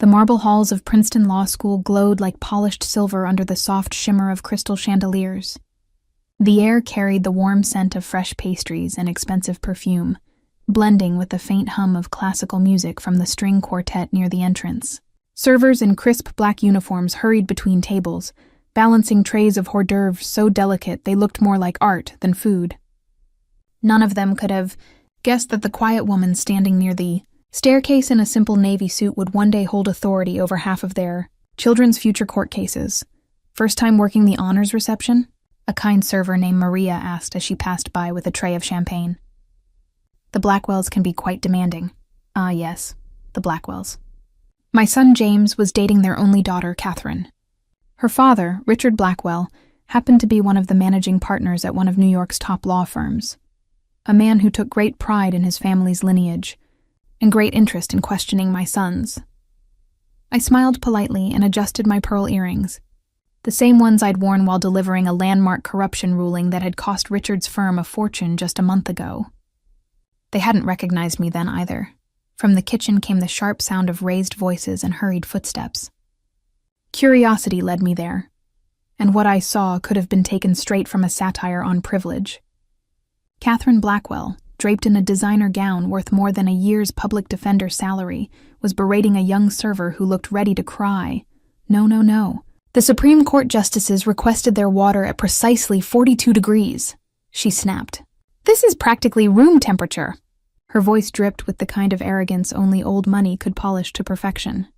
The marble halls of Princeton Law School glowed like polished silver under the soft shimmer of crystal chandeliers. The air carried the warm scent of fresh pastries and expensive perfume, blending with the faint hum of classical music from the string quartet near the entrance. Servers in crisp black uniforms hurried between tables, balancing trays of hors d'oeuvres so delicate they looked more like art than food. None of them could have guessed that the quiet woman standing near the staircase in a simple navy suit would one day hold authority over half of their children's future court cases. First time working the honors reception? A kind server named Maria asked as she passed by with a tray of champagne. The Blackwells can be quite demanding. Ah, yes, the Blackwells. My son James was dating their only daughter, Catherine. Her father, Richard Blackwell, happened to be one of the managing partners at one of New York's top law firms, a man who took great pride in his family's lineage and great interest in questioning my sons. I smiled politely and adjusted my pearl earrings, the same ones I'd worn while delivering a landmark corruption ruling that had cost Richard's firm a fortune just a month ago. They hadn't recognized me then either. From the kitchen came the sharp sound of raised voices and hurried footsteps. Curiosity led me there, and what I saw could have been taken straight from a satire on privilege. Catherine Blackwell, draped in a designer gown worth more than a year's public defender salary, was berating a young server who looked ready to cry. No, no, no. The Supreme Court justices requested their water at precisely 42 degrees, she snapped. This is practically room temperature. Her voice dripped with the kind of arrogance only old money could polish to perfection.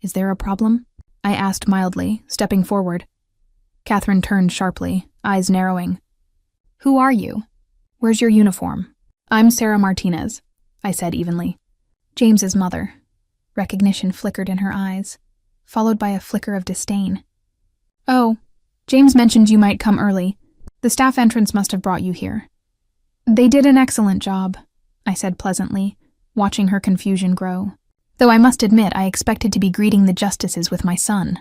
Is there a problem? I asked mildly, stepping forward. Catherine turned sharply, eyes narrowing. Who are you? Where's your uniform? I'm Sarah Martinez, I said evenly. James's mother. Recognition flickered in her eyes, followed by a flicker of disdain. Oh, James mentioned you might come early. The staff entrance must have brought you here. They did an excellent job, I said pleasantly, watching her confusion grow. Though I must admit I expected to be greeting the justices with my son.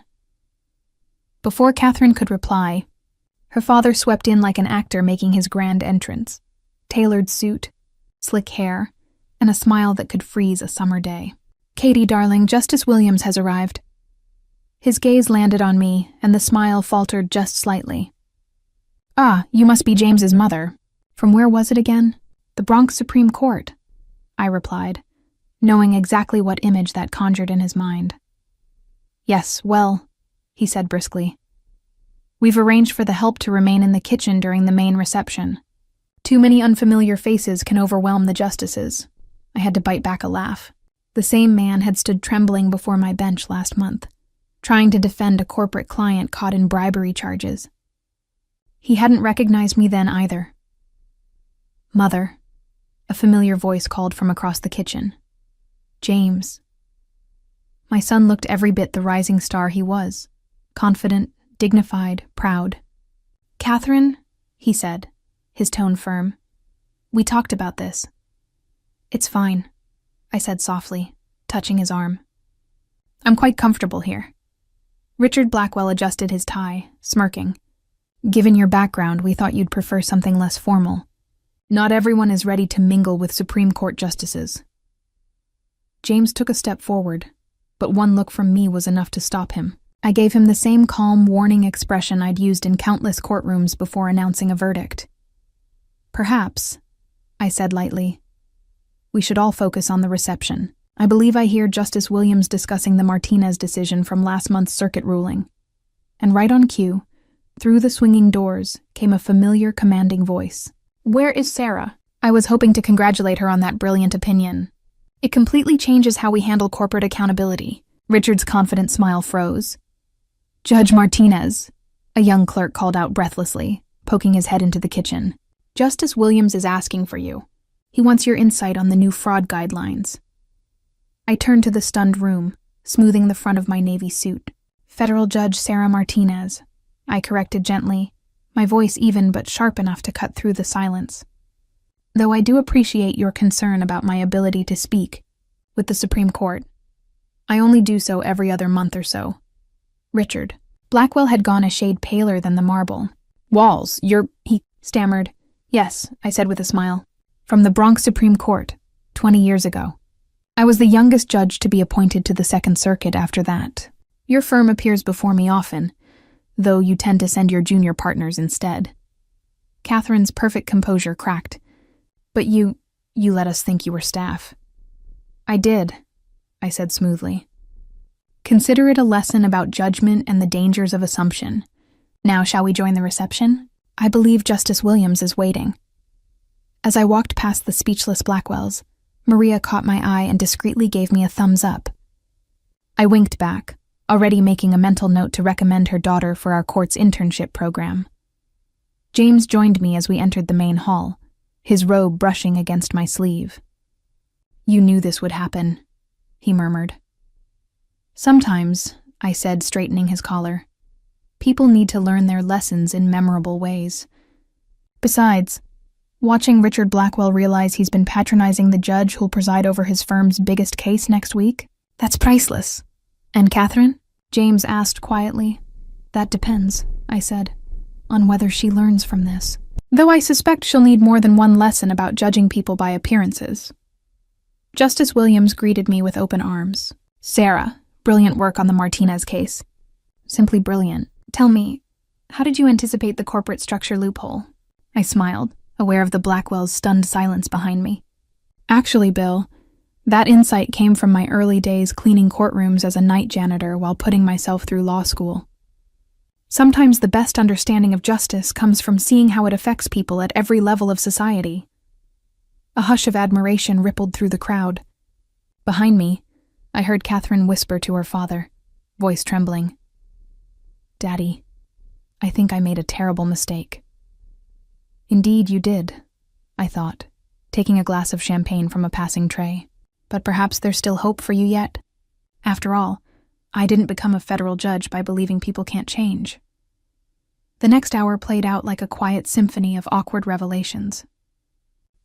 Before Catherine could reply, her father swept in like an actor making his grand entrance. Tailored suit, slick hair, and a smile that could freeze a summer day. Katie, darling, Justice Williams has arrived. His gaze landed on me, and the smile faltered just slightly. Ah, you must be James's mother. From where was it again? The Bronx Supreme Court, I replied, knowing exactly what image that conjured in his mind. Yes, well, he said briskly. We've arranged for the help to remain in the kitchen during the main reception. Too many unfamiliar faces can overwhelm the justices. I had to bite back a laugh. The same man had stood trembling before my bench last month, trying to defend a corporate client caught in bribery charges. He hadn't recognized me then either. Mother, a familiar voice called from across the kitchen. James. My son looked every bit the rising star he was, confident, dignified, proud. Catherine, he said, his tone firm. We talked about this. It's fine, I said softly, touching his arm. I'm quite comfortable here. Richard Blackwell adjusted his tie, smirking. Given your background, we thought you'd prefer something less formal. Not everyone is ready to mingle with Supreme Court justices. James took a step forward, but one look from me was enough to stop him. I gave him the same calm, warning expression I'd used in countless courtrooms before announcing a verdict. Perhaps, I said lightly, we should all focus on the reception. I believe I hear Justice Williams discussing the Martinez decision from last month's circuit ruling. And right on cue, through the swinging doors, came a familiar, commanding voice. Where is Sarah? I was hoping to congratulate her on that brilliant opinion. It completely changes how we handle corporate accountability. Richard's confident smile froze. Judge Martinez, a young clerk called out breathlessly, poking his head into the kitchen. Justice Williams is asking for you. He wants your insight on the new fraud guidelines. I turned to the stunned room, smoothing the front of my navy suit. Federal Judge Sarah Martinez, I corrected gently, my voice even but sharp enough to cut through the silence. Though I do appreciate your concern about my ability to speak with the Supreme Court, I only do so every other month or so. Richard. Blackwell had gone a shade paler than the marble. Walls, he stammered. Yes, I said with a smile. From the Bronx Supreme Court, 20 years ago. I was the youngest judge to be appointed to the Second Circuit after that. Your firm appears before me often, though you tend to send your junior partners instead. Catherine's perfect composure cracked. But you let us think you were staff. I did, I said smoothly. Consider it a lesson about judgment and the dangers of assumption. Now shall we join the reception? I believe Justice Williams is waiting. As I walked past the speechless Blackwells, Maria caught my eye and discreetly gave me a thumbs up. I winked back, already making a mental note to recommend her daughter for our court's internship program. James joined me as we entered the main hall, his robe brushing against my sleeve. You knew this would happen, he murmured. Sometimes, I said, straightening his collar, people need to learn their lessons in memorable ways. Besides, watching Richard Blackwell realize he's been patronizing the judge who'll preside over his firm's biggest case next week, that's priceless. And Catherine? James asked quietly. That depends, I said, on whether she learns from this. Though I suspect she'll need more than one lesson about judging people by appearances. Justice Williams greeted me with open arms. Sarah, brilliant work on the Martinez case. Simply brilliant. Tell me, how did you anticipate the corporate structure loophole? I smiled, aware of the Blackwell's stunned silence behind me. Actually, Bill, that insight came from my early days cleaning courtrooms as a night janitor while putting myself through law school. Sometimes the best understanding of justice comes from seeing how it affects people at every level of society. A hush of admiration rippled through the crowd. Behind me, I heard Catherine whisper to her father, voice trembling. Daddy, I think I made a terrible mistake. Indeed you did, I thought, taking a glass of champagne from a passing tray. But perhaps there's still hope for you yet. After all, I didn't become a federal judge by believing people can't change. The next hour played out like a quiet symphony of awkward revelations.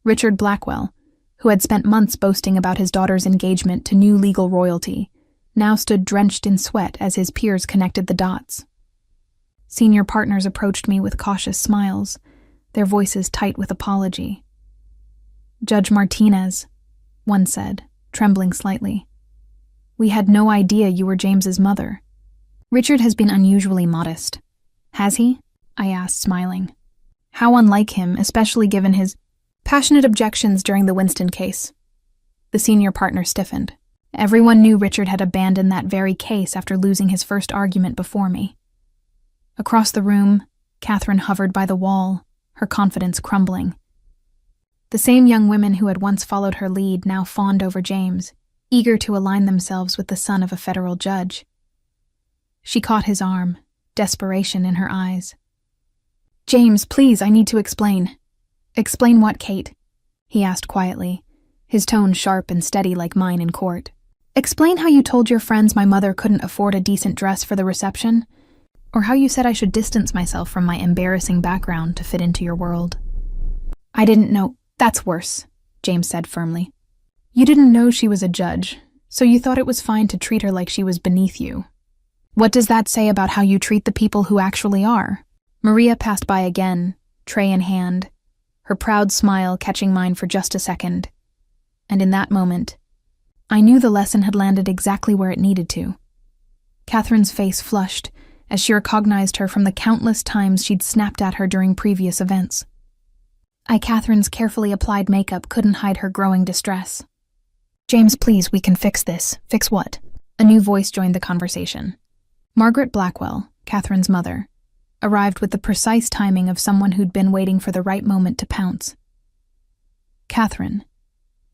Richard Blackwell, who had spent months boasting about his daughter's engagement to new legal royalty, now stood drenched in sweat as his peers connected the dots. Senior partners approached me with cautious smiles, their voices tight with apology. Judge Martinez, one said, trembling slightly. We had no idea you were James's mother. Richard has been unusually modest. Has he? I asked, smiling. How unlike him, especially given his passionate objections during the Winston case. The senior partner stiffened. Everyone knew Richard had abandoned that very case after losing his first argument before me. Across the room, Catherine hovered by the wall, her confidence crumbling. The same young women who had once followed her lead now fawned over James, eager to align themselves with the son of a federal judge. She caught his arm, desperation in her eyes. James, please, I need to explain. Explain what, Kate? He asked quietly, his tone sharp and steady like mine in court. Explain how you told your friends my mother couldn't afford a decent dress for the reception, or how you said I should distance myself from my embarrassing background to fit into your world. I didn't know. That's worse, James said firmly. You didn't know she was a judge, so you thought it was fine to treat her like she was beneath you. What does that say about how you treat the people who actually are? Maria passed by again, tray in hand, her proud smile catching mine for just a second. And in that moment, I knew the lesson had landed exactly where it needed to. Catherine's face flushed as she recognized her from the countless times she'd snapped at her during previous events. Catherine's carefully applied makeup couldn't hide her growing distress. James, please, we can fix this. Fix what? A new voice joined the conversation. Margaret Blackwell, Catherine's mother, arrived with the precise timing of someone who'd been waiting for the right moment to pounce. Catherine,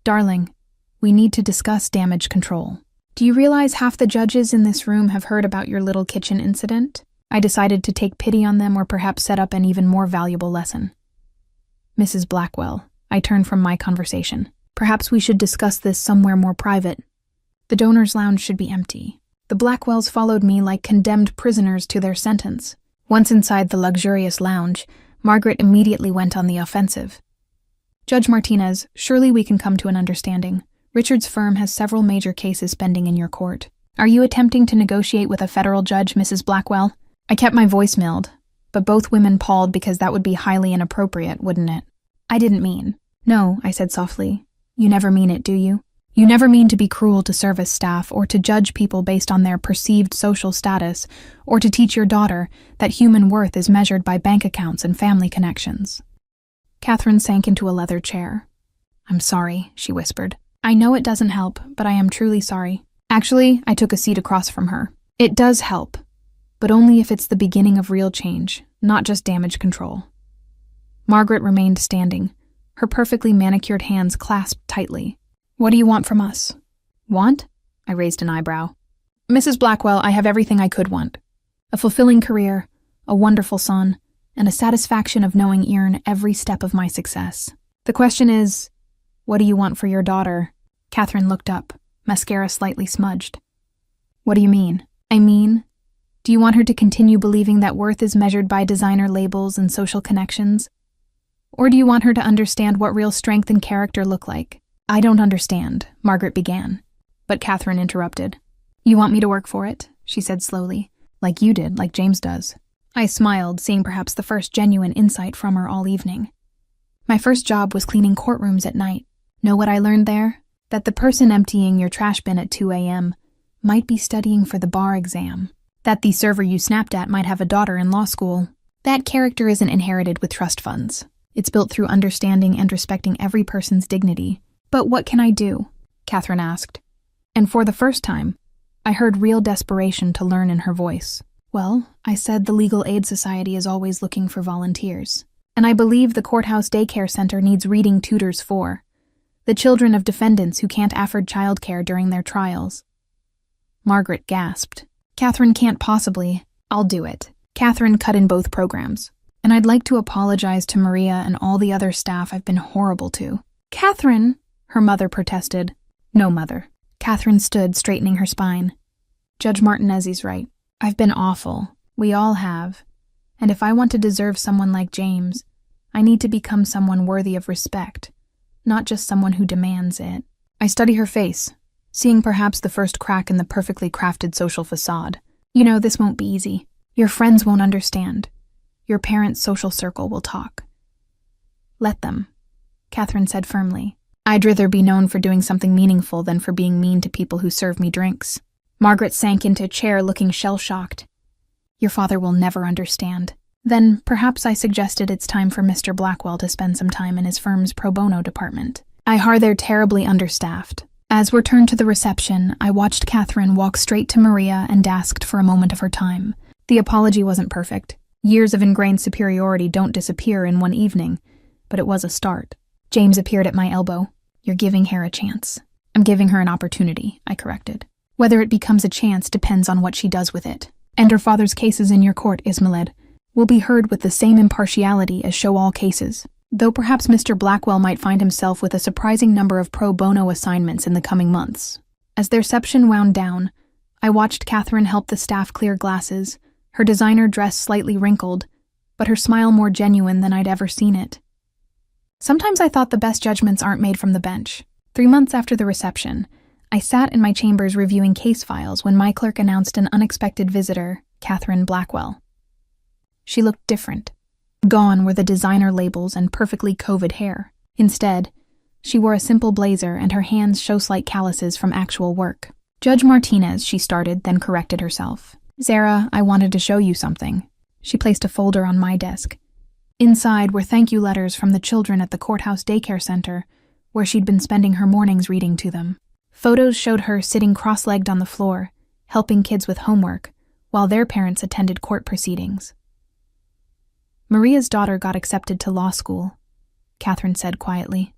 darling, we need to discuss damage control. Do you realize half the judges in this room have heard about your little kitchen incident? I decided to take pity on them or perhaps set up an even more valuable lesson. Mrs. Blackwell, I turned from my conversation. Perhaps we should discuss this somewhere more private. The donors' lounge should be empty. The Blackwells followed me like condemned prisoners to their sentence. Once inside the luxurious lounge, Margaret immediately went on the offensive. Judge Martinez, surely we can come to an understanding. Richard's firm has several major cases pending in your court. Are you attempting to negotiate with a federal judge, Mrs. Blackwell? I kept my voice milled, but both women pawed because that would be highly inappropriate, wouldn't it? I didn't mean. No, I said softly. You never mean it, do you? You never mean to be cruel to service staff or to judge people based on their perceived social status or to teach your daughter that human worth is measured by bank accounts and family connections. Catherine sank into a leather chair. I'm sorry, she whispered. I know it doesn't help, but I am truly sorry. Actually, I took a seat across from her. It does help, but only if it's the beginning of real change, not just damage control. Margaret remained standing, her perfectly manicured hands clasped tightly. What do you want from us? Want? I raised an eyebrow. Mrs. Blackwell, I have everything I could want. A fulfilling career, a wonderful son, and a satisfaction of knowing Ian every step of my success. The question is, what do you want for your daughter? Catherine looked up, mascara slightly smudged. What do you mean? I mean, do you want her to continue believing that worth is measured by designer labels and social connections? Or do you want her to understand what real strength and character look like? I don't understand, Margaret began, but Catherine interrupted. You want me to work for it? She said slowly. Like you did, like James does. I smiled, seeing perhaps the first genuine insight from her all evening. My first job was cleaning courtrooms at night. Know what I learned there? That the person emptying your trash bin at 2 a.m. might be studying for the bar exam. That the server you snapped at might have a daughter in law school. That character isn't inherited with trust funds. It's built through understanding and respecting every person's dignity. But what can I do? Catherine asked. And for the first time, I heard real desperation to learn in her voice. Well, I said the Legal Aid Society is always looking for volunteers. And I believe the courthouse daycare center needs reading tutors for the children of defendants who can't afford childcare during their trials. Margaret gasped. Catherine can't possibly. I'll do it. Catherine cut in both programs. And I'd like to apologize to Maria and all the other staff I've been horrible to. Catherine, her mother protested. No, Mother. Catherine stood, straightening her spine. Judge Martinezzi's right. I've been awful. We all have. And if I want to deserve someone like James, I need to become someone worthy of respect, not just someone who demands it. I study her face, seeing perhaps the first crack in the perfectly crafted social facade. You know, this won't be easy. Your friends won't understand. Your parents' social circle will talk. Let them, Catherine said firmly. I'd rather be known for doing something meaningful than for being mean to people who serve me drinks. Margaret sank into a chair looking shell-shocked. Your father will never understand. Then perhaps I suggested it's time for Mr. Blackwell to spend some time in his firm's pro bono department. I hear they're terribly understaffed. As we turned to the reception, I watched Catherine walk straight to Maria and asked for a moment of her time. The apology wasn't perfect. Years of ingrained superiority don't disappear in one evening, but it was a start. James appeared at my elbow. You're giving her a chance. I'm giving her an opportunity, I corrected. Whether it becomes a chance depends on what she does with it. And her father's cases in your court, Ismailed, will be heard with the same impartiality as show all cases, though perhaps Mr. Blackwell might find himself with a surprising number of pro bono assignments in the coming months. As their reception wound down, I watched Catherine help the staff clear glasses, her designer dress slightly wrinkled, but her smile more genuine than I'd ever seen it. Sometimes I thought the best judgments aren't made from the bench. 3 months after the reception, I sat in my chambers reviewing case files when my clerk announced an unexpected visitor, Catherine Blackwell. She looked different. Gone were the designer labels and perfectly coiffed hair. Instead, she wore a simple blazer and her hands show slight calluses from actual work. Judge Martinez, she started, then corrected herself. Zara, I wanted to show you something. She placed a folder on my desk. Inside were thank you letters from the children at the courthouse daycare center, where she'd been spending her mornings reading to them. Photos showed her sitting cross-legged on the floor, helping kids with homework, while their parents attended court proceedings. Maria's daughter got accepted to law school, Catherine said quietly.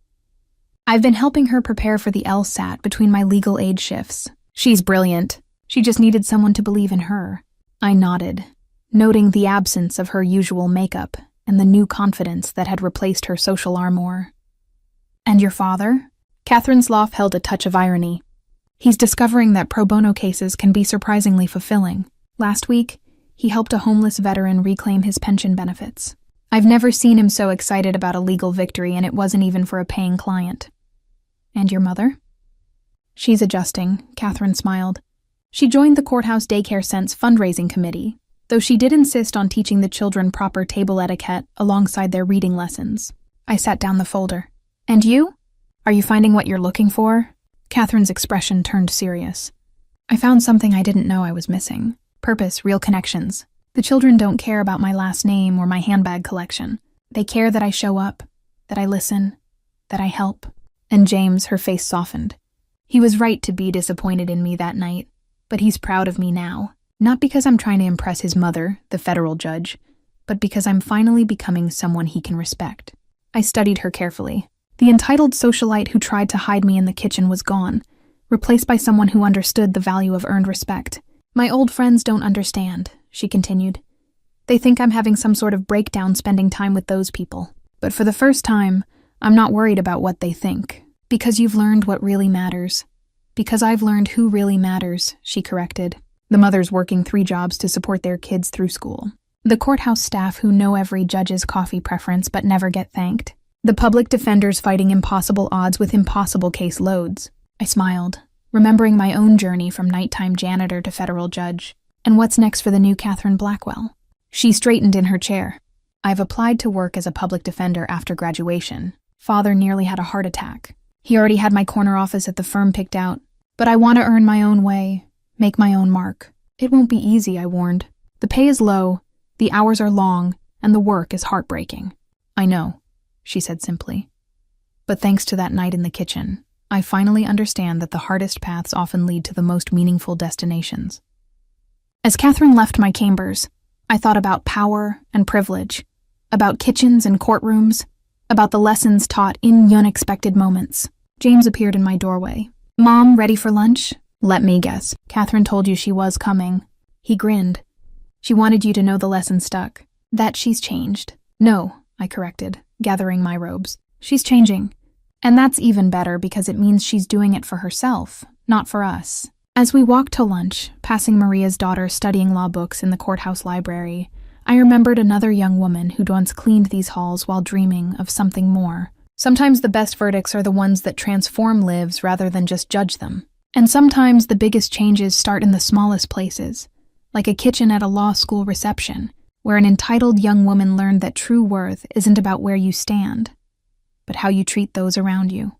I've been helping her prepare for the LSAT between my legal aid shifts. She's brilliant. She just needed someone to believe in her. I nodded, noting the absence of her usual makeup and the new confidence that had replaced her social armor. And your father? Catherine's laugh held a touch of irony. He's discovering that pro bono cases can be surprisingly fulfilling. Last week, he helped a homeless veteran reclaim his pension benefits. I've never seen him so excited about a legal victory, and it wasn't even for a paying client. And your mother? She's adjusting, Catherine smiled. She joined the Courthouse Daycare Center's fundraising committee, though she did insist on teaching the children proper table etiquette alongside their reading lessons. I sat down the folder. And you? Are you finding what you're looking for? Catherine's expression turned serious. I found something I didn't know I was missing. Purpose, real connections. The children don't care about my last name or my handbag collection. They care that I show up, that I listen, that I help. And James, her face softened. He was right to be disappointed in me that night, but he's proud of me now. Not because I'm trying to impress his mother, the federal judge, but because I'm finally becoming someone he can respect. I studied her carefully. The entitled socialite who tried to hide me in the kitchen was gone, replaced by someone who understood the value of earned respect. My old friends don't understand, she continued. They think I'm having some sort of breakdown spending time with those people. But for the first time, I'm not worried about what they think. Because you've learned what really matters. Because I've learned who really matters, she corrected. The mothers working 3 jobs to support their kids through school. The courthouse staff who know every judge's coffee preference but never get thanked. The public defenders fighting impossible odds with impossible case loads. I smiled, remembering my own journey from nighttime janitor to federal judge. And what's next for the new Catherine Blackwell? She straightened in her chair. I've applied to work as a public defender after graduation. Father nearly had a heart attack. He already had my corner office at the firm picked out. But I want to earn my own way, make my own mark. It won't be easy, I warned. The pay is low, the hours are long, and the work is heartbreaking. I know, she said simply. But thanks to that night in the kitchen, I finally understand that the hardest paths often lead to the most meaningful destinations. As Catherine left my chambers, I thought about power and privilege, about kitchens and courtrooms, about the lessons taught in unexpected moments. James appeared in my doorway. Mom, ready for lunch? Let me guess. Catherine told you she was coming. He grinned. She wanted you to know the lesson stuck. That she's changed. No, I corrected, gathering my robes. She's changing. And that's even better because it means she's doing it for herself, not for us. As we walked to lunch, passing Maria's daughter studying law books in the courthouse library, I remembered another young woman who'd once cleaned these halls while dreaming of something more. Sometimes the best verdicts are the ones that transform lives rather than just judge them. And sometimes the biggest changes start in the smallest places, like a kitchen at a law school reception, where an entitled young woman learned that true worth isn't about where you stand, but how you treat those around you.